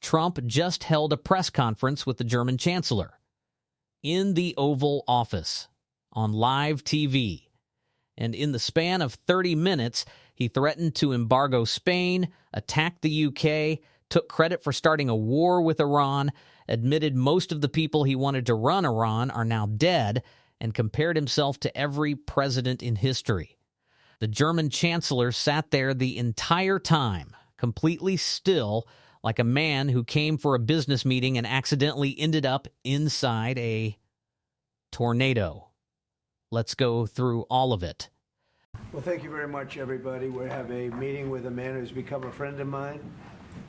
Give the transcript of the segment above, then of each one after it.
Trump just held a press conference with the German chancellor in the Oval Office on live TV. And in the span of 30 minutes, he threatened to embargo Spain, attacked the UK, took credit for starting a war with Iran, admitted most of the people he wanted to run Iran are now dead, and compared himself to every president in history. The German chancellor sat there the entire time, completely still, like a man who came for a business meeting and accidentally ended up inside a tornado. Let's go through all of it. Well, thank you very much, everybody. We have a meeting with a man who's become a friend of mine,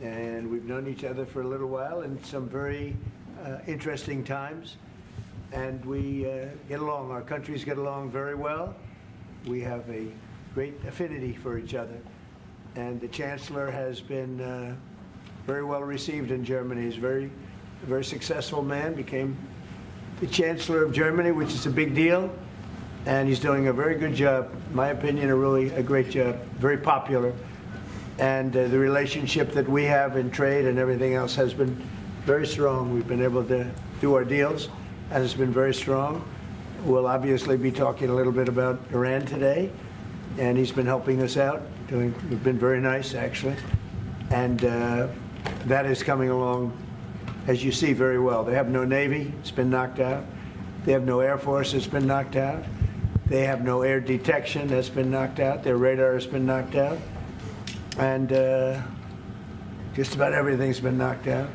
and we've known each other for a little while in some very interesting times, and we get along. Our countries get along very well. We have a great affinity for each other, and the Chancellor has been very well received in Germany. He's a very successful man, became the Chancellor of Germany, which is a big deal. And he's doing a very good job, in my opinion, a great job, very popular. And the relationship that we have in trade and everything else has been very strong. We've been able to do our deals, and it's been very strong. We'll obviously be talking a little bit about Iran today, and he's been helping us out. We've been very nice, actually. And that is coming along, as you see, very well. They have no Navy, it's been knocked out. They have no Air Force, it's been knocked out. They have no air detection, that's been knocked out. Their radar has been knocked out. And just about everything's been knocked out.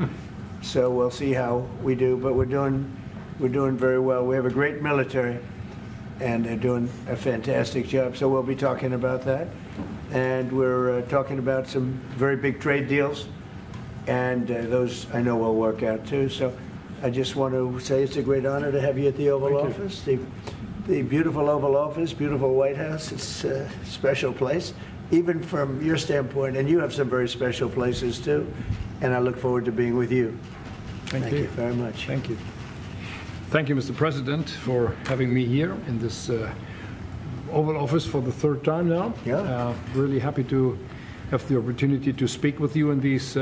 So we'll see how we do, but we're doing very well. We have a great military, and they're doing a fantastic job. So we'll be talking about that. And we're talking about some very big trade deals, and those I know will work out too. So I just want to say it's a great honor to have you at the Oval Office. The beautiful Oval Office, beautiful White House. It's a special place, even from your standpoint, and you have some very special places too. And I look forward to being with you. Thank you very much. Thank you. Thank you, Mr. President, for having me here in this Oval Office for the third time now. Yeah. Really happy to have the opportunity to speak with you in these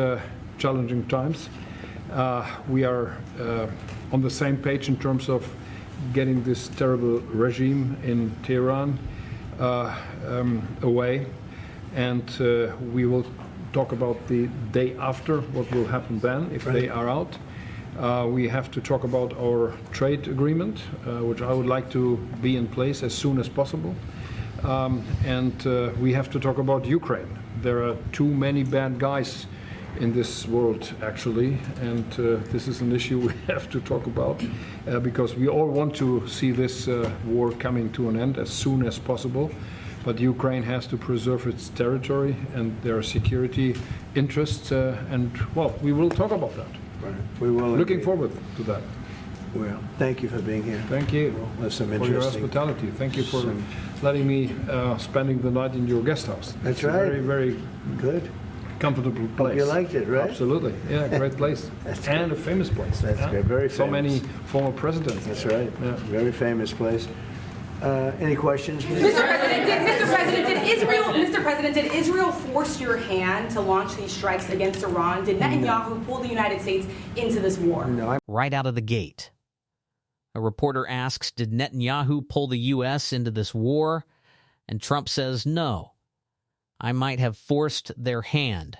challenging times. We are on the same page in terms of getting this terrible regime in Tehran away, and we will talk about the day after, what will happen then if they are out. We have to talk about our trade agreement, which I would like to be in place as soon as possible. And we have to talk about Ukraine. There are too many bad guys in this world, actually, and this is an issue we have to talk about because we all want to see this war coming to an end as soon as possible. But Ukraine has to preserve its territory and their security interests, and, well, we will talk about that. Right. We will. Looking forward to that. Well, thank you for being here. Thank you That's some for your interesting. hospitality. Thank you for letting me spending the night in your guest house. That's It's a right. very, very Good. comfortable place. You liked it, right? Absolutely. Yeah, great place. That's And good. a famous place. That's yeah? good. Very So famous. many former presidents. That's right. Yeah. Very famous place. Any questions? Mr. President, did Israel force your hand to launch these strikes against Iran? Did Netanyahu pull the United States into this war? No, Right out of the gate. A reporter asks, did Netanyahu pull the U.S. into this war? And Trump says, no. I might have forced their hand,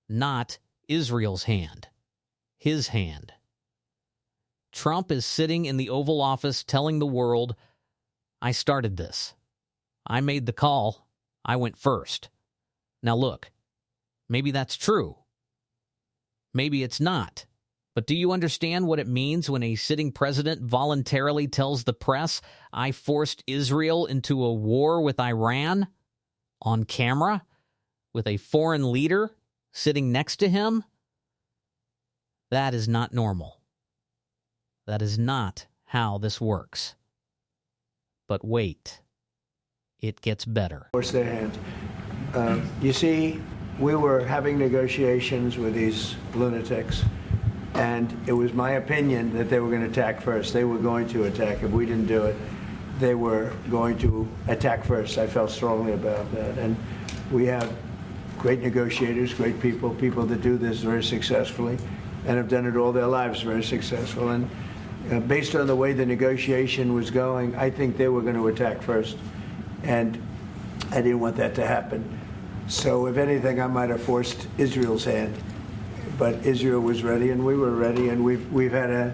not Israel's hand, his hand. Trump is sitting in the Oval Office telling the world, I started this. I made the call. I went first. Now look, maybe that's true. Maybe it's not. But do you understand what it means when a sitting president voluntarily tells the press, I forced Israel into a war with Iran? On camera? With a foreign leader sitting next to him? That is not normal. That is not how this works. But wait, it gets better. force their hand. You see, we were having negotiations with these lunatics, and it was my opinion that they were going to attack first. They were going to attack. If we didn't do it, they were going to attack first. I felt strongly about that. And we have great negotiators, great people, people that do this very successfully and have done it all their lives very successful. And based on the way the negotiation was going, I think they were going to attack first. And I didn't want that to happen. So if anything, I might have forced Israel's hand. But Israel was ready and we were ready, and we've had a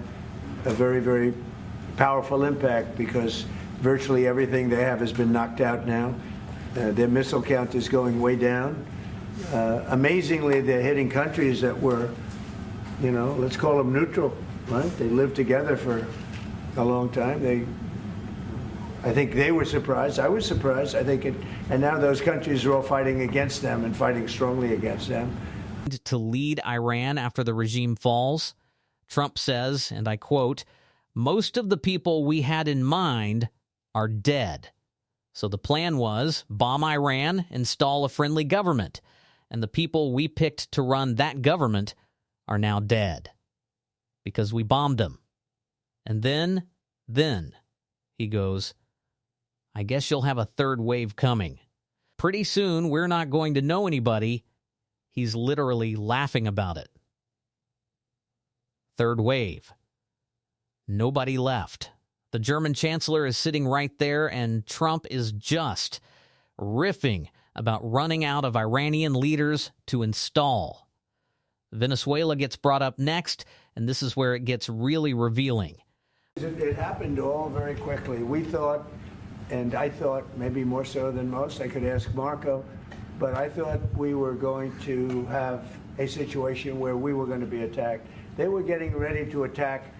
very, very powerful impact because virtually everything they have has been knocked out now. Their missile count is going way down. Amazingly, they're hitting countries that were, let's call them neutral, right? They lived together for a long time. I think they were surprised. I was surprised. And now those countries are all fighting against them and fighting strongly against them. To lead Iran after the regime falls, Trump says, and I quote, "Most of the people we had in mind are dead." So the plan was bomb Iran, install a friendly government, and the people we picked to run that government are now dead because we bombed them. And then, he goes, "I guess you'll have a third wave coming. Pretty soon, we're not going to know anybody." He's literally laughing about it. Third wave. Nobody left. The German chancellor is sitting right there, and Trump is just riffing about running out of Iranian leaders to install. Venezuela gets brought up next, and this is where it gets really revealing. It happened all very quickly. We thought, and I thought maybe more so than most, I could ask Marco, but I thought we were going to have a situation where we were going to be attacked. They were getting ready to attack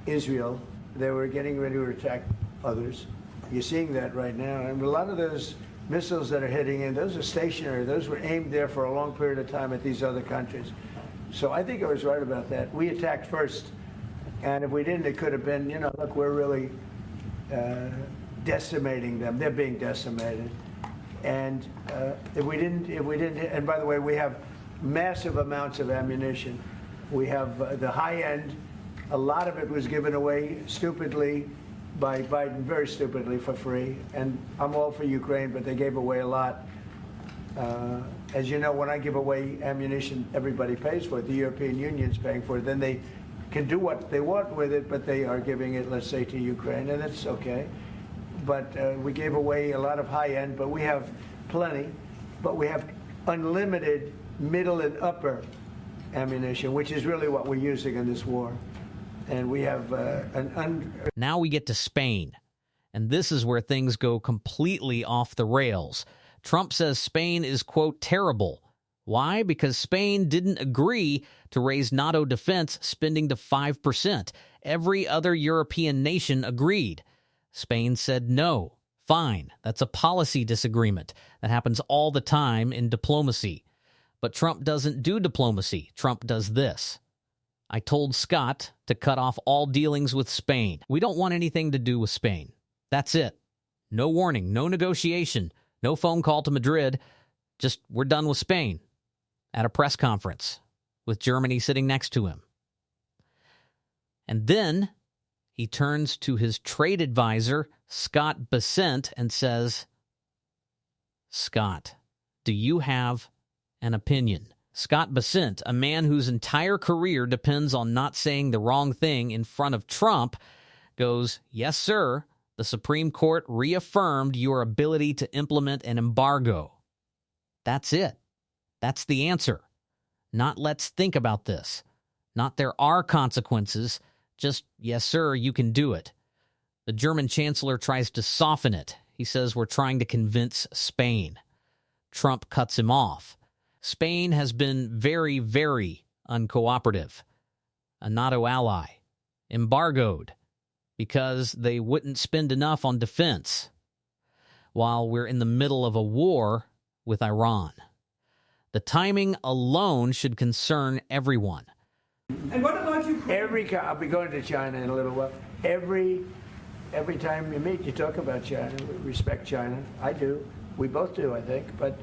Israel. They were getting ready to attack others. You're seeing that right now. And a lot of those missiles that are hitting in, those are stationary. Those were aimed there for a long period of time at these other countries. So I think I was right about that. We attacked first. And if we didn't, it could have been, look, we're really decimating them. They're being decimated. And if we didn't, and by the way, we have massive amounts of ammunition. We have the high end. A lot of it was given away stupidly by Biden, very stupidly, for free. And I'm all for Ukraine, but they gave away a lot. As you know, when I give away ammunition, everybody pays for it. The European Union's paying for it. Then they can do what they want with it, but they are giving it, let's say, to Ukraine, and that's okay. But we gave away a lot of high-end, but we have plenty. But we have unlimited middle and upper ammunition, which is really what we're using in this war. And we have Now we get to Spain, and this is where things go completely off the rails. Trump says Spain is, quote, terrible. Why? Because Spain didn't agree to raise NATO defense spending to 5%. Every other European nation agreed. Spain said no. Fine. That's a policy disagreement. That happens all the time in diplomacy. But Trump doesn't do diplomacy. Trump does this. I told Scott to cut off all dealings with Spain. We don't want anything to do with Spain. That's it. No warning, no negotiation, no phone call to Madrid. Just, we're done with Spain. At a press conference with Germany sitting next to him. And then he turns to his trade advisor, Scott Bessent, and says, Scott, do you have an opinion? Scott Bessent, a man whose entire career depends on not saying the wrong thing in front of Trump, goes, yes, sir, the Supreme Court reaffirmed your ability to implement an embargo. That's it. That's the answer. Not let's think about this. Not there are consequences. Just, yes, sir, you can do it. The German chancellor tries to soften it. He says we're trying to convince Spain. Trump cuts him off. Spain has been very, very uncooperative. A NATO ally. Embargoed. Because they wouldn't spend enough on defense. While we're in the middle of a war with Iran. The timing alone should concern everyone. And what about you? I'll be going to China in a little while. Every time you meet, you talk about China. We respect China. I do. We both do, I think. But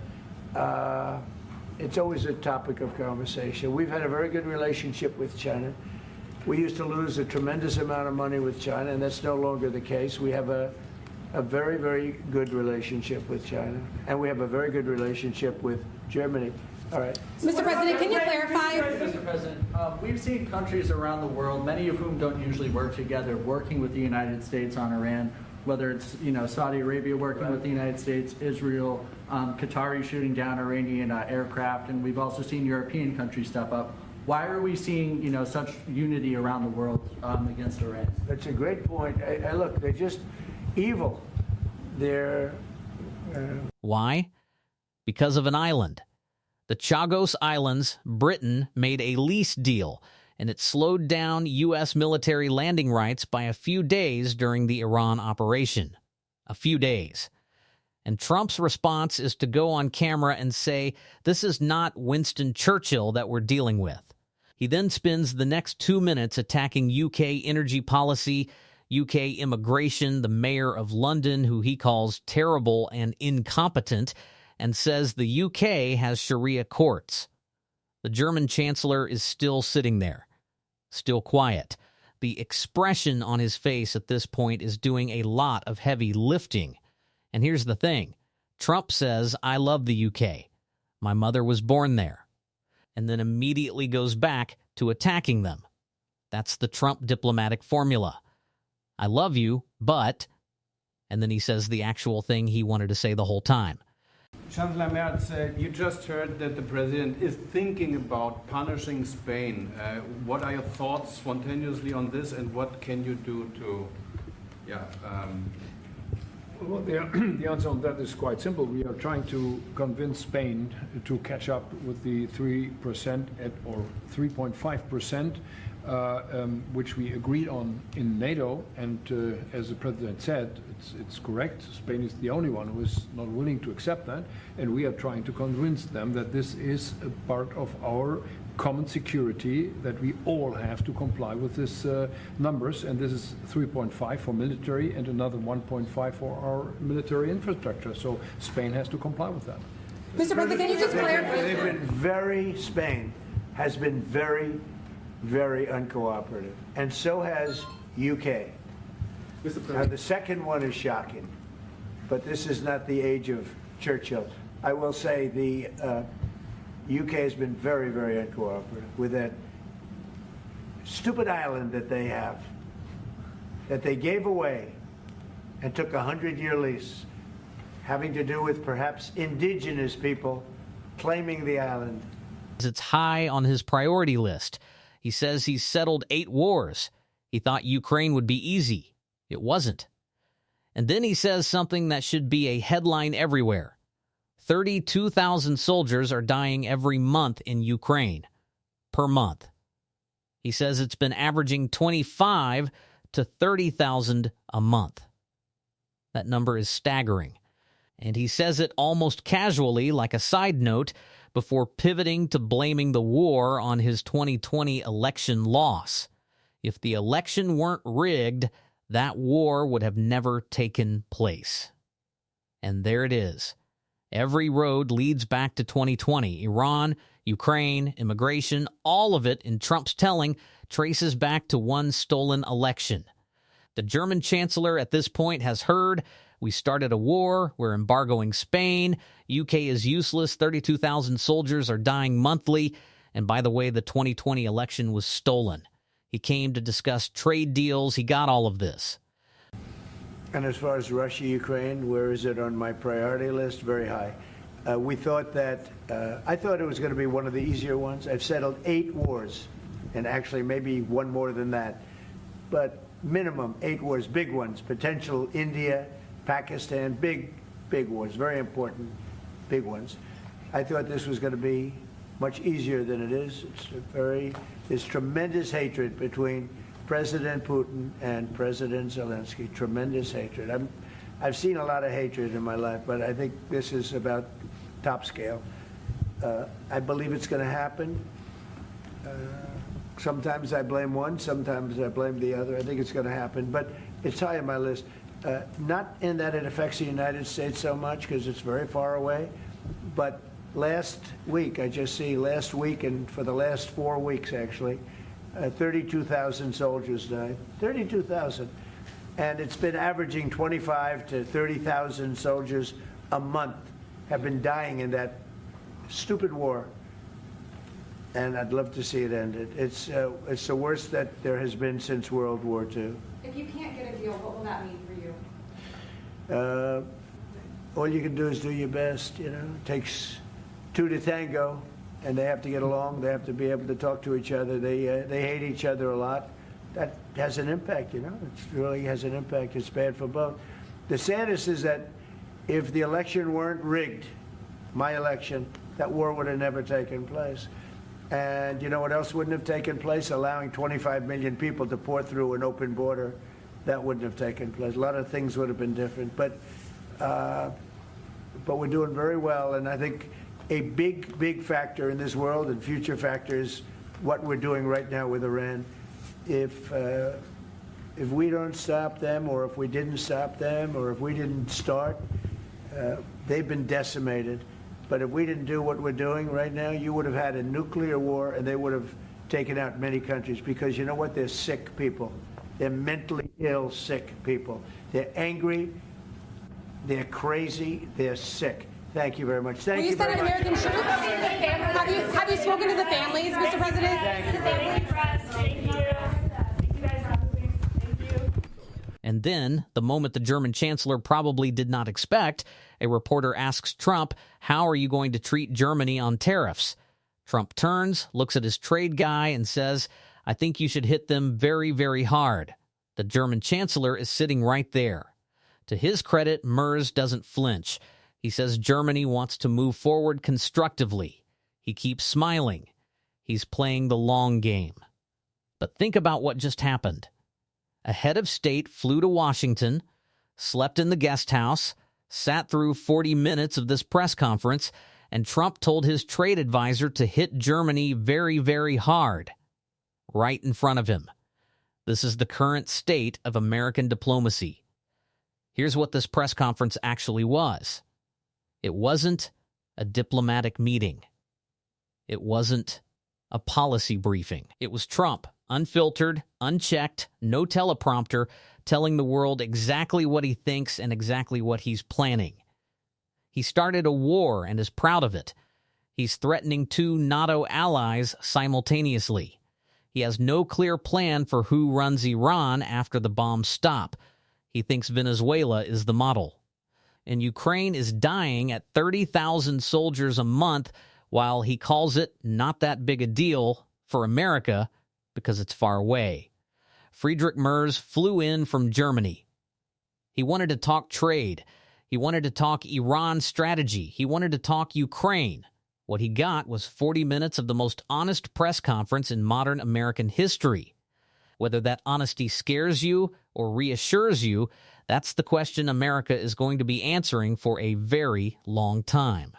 it's always a topic of conversation. We've had a very good relationship with China. We used to lose a tremendous amount of money with China, and that's no longer the case. We have a very, very good relationship with China. And we have a very good relationship with Germany. All right. Mr. President, can you clarify? Mr. President, we've seen countries around the world, many of whom don't usually work together, working with the United States on Iran, whether it's Saudi Arabia working with the United States, Israel, Qatari shooting down Iranian aircraft, and we've also seen European countries step up. Why are we seeing such unity around the world against Iran? That's a great point. Look, they're just evil. They're Why? Because of an island. The Chagos Islands, Britain made a lease deal, and it slowed down U.S. military landing rights by a few days during the Iran operation. A few days. And Trump's response is to go on camera and say, this is not Winston Churchill that we're dealing with. He then spends the next 2 minutes attacking UK energy policy, UK immigration, the mayor of London, who he calls terrible and incompetent, and says the UK has Sharia courts. The German chancellor is still sitting there, still quiet. The expression on his face at this point is doing a lot of heavy lifting. And here's the thing. Trump says, I love the UK. My mother was born there. And then immediately goes back to attacking them. That's the Trump diplomatic formula. I love you, but... And then he says the actual thing he wanted to say the whole time. Chancellor Merz, you just heard that the president is thinking about punishing Spain. What are your thoughts spontaneously on this, and what can you do to, Well, the answer on that is quite simple. We are trying to convince Spain to catch up with the 3% or 3.5%, which we agreed on in NATO. And as the president said, it's correct. Spain is the only one who is not willing to accept that. And we are trying to convince them that this is a part of our common security, that we all have to comply with these numbers. And this is 3.5 for military and another 1.5 for our military infrastructure. So Spain has to comply with that. Mr. President, can you just clarify? Spain has been very, very uncooperative. And so has UK. Now, the second one is shocking, but this is not the age of Churchill. I will say the UK has been very, very uncooperative with that stupid island that they have, that they gave away and took a 100-year lease, having to do with perhaps indigenous people claiming the island. It's high on his priority list. He says he's settled 8 wars. He thought Ukraine would be easy. It wasn't. And then he says something that should be a headline everywhere. 32,000 soldiers are dying every month in Ukraine. Per month. He says it's been averaging 25 to 30,000 a month. That number is staggering. And he says it almost casually, like a side note, before pivoting to blaming the war on his 2020 election loss. If the election weren't rigged, that war would have never taken place. And there it is. Every road leads back to 2020. Iran, Ukraine, immigration, all of it, in Trump's telling, traces back to one stolen election. The German chancellor at this point has heard, we started a war, we're embargoing Spain, UK is useless, 32,000 soldiers are dying monthly, and by the way, the 2020 election was stolen. He came to discuss trade deals, he got all of this. And as far as Russia, Ukraine, where is it on my priority list? Very high. We thought that, I thought it was going to be one of the easier ones. I've settled 8 wars, and actually maybe one more than that. But minimum 8 wars, big ones, potential India, Pakistan, big wars, very important, big ones. I thought this was going to be much easier than it is. There's tremendous hatred between President Putin and President Zelensky, tremendous hatred. I've seen a lot of hatred in my life, but I think this is about top scale. I believe it's going to happen. Sometimes I blame one, sometimes I blame the other. I think it's going to happen, but it's high on my list. Not in that it affects the United States so much, because it's very far away, but last week, last week and for the last 4 weeks actually, 32,000 soldiers died. 32,000. And it's been averaging 25 to 30,000 soldiers a month have been dying in that stupid war. And I'd love to see it ended. It's the worst that there has been since World War II. If you can't get a deal, what will that mean for you? All you can do is do your best. It takes two to tango, and they have to get along. They have to be able to talk to each other. They hate each other a lot. That has an impact. It really has an impact. It's bad for both. The saddest is that if the election weren't rigged, my election, that war would have never taken place. And you know what else wouldn't have taken place? Allowing 25 million people to pour through an open border, that wouldn't have taken place. A lot of things would have been different. But we're doing very well, and I think a big factor in this world and future factor is what we're doing right now with Iran. If we don't stop them, or if we didn't stop them, or if we didn't start, they've been decimated. But if we didn't do what we're doing right now, you would have had a nuclear war, and they would have taken out many countries, because you know what? They're sick people. They're mentally ill, sick people. They're angry. They're crazy. They're sick. Thank you very much. Thank you very much. American troops? Have you spoken to the families, Mr. President? And then, the moment the German chancellor probably did not expect, a reporter asks Trump, how are you going to treat Germany on tariffs? Trump turns, looks at his trade guy, and says, I think you should hit them very, very hard. The German chancellor is sitting right there. To his credit, Merz doesn't flinch. He says Germany wants to move forward constructively. He keeps smiling. He's playing the long game. But think about what just happened. A head of state flew to Washington, slept in the guest house, sat through 40 minutes of this press conference, and Trump told his trade advisor to hit Germany very, very hard. Right in front of him. This is the current state of American diplomacy. Here's what this press conference actually was. It wasn't a diplomatic meeting. It wasn't a policy briefing. It was Trump, unfiltered, unchecked, no teleprompter, telling the world exactly what he thinks and exactly what he's planning. He started a war and is proud of it. He's threatening 2 NATO allies simultaneously. He has no clear plan for who runs Iran after the bombs stop. He thinks Venezuela is the model. And Ukraine is dying at 30,000 soldiers a month, while he calls it not that big a deal for America because it's far away. Friedrich Merz flew in from Germany. He wanted to talk trade. He wanted to talk Iran strategy. He wanted to talk Ukraine. What he got was 40 minutes of the most honest press conference in modern American history. Whether that honesty scares you or reassures you, that's the question America is going to be answering for a very long time.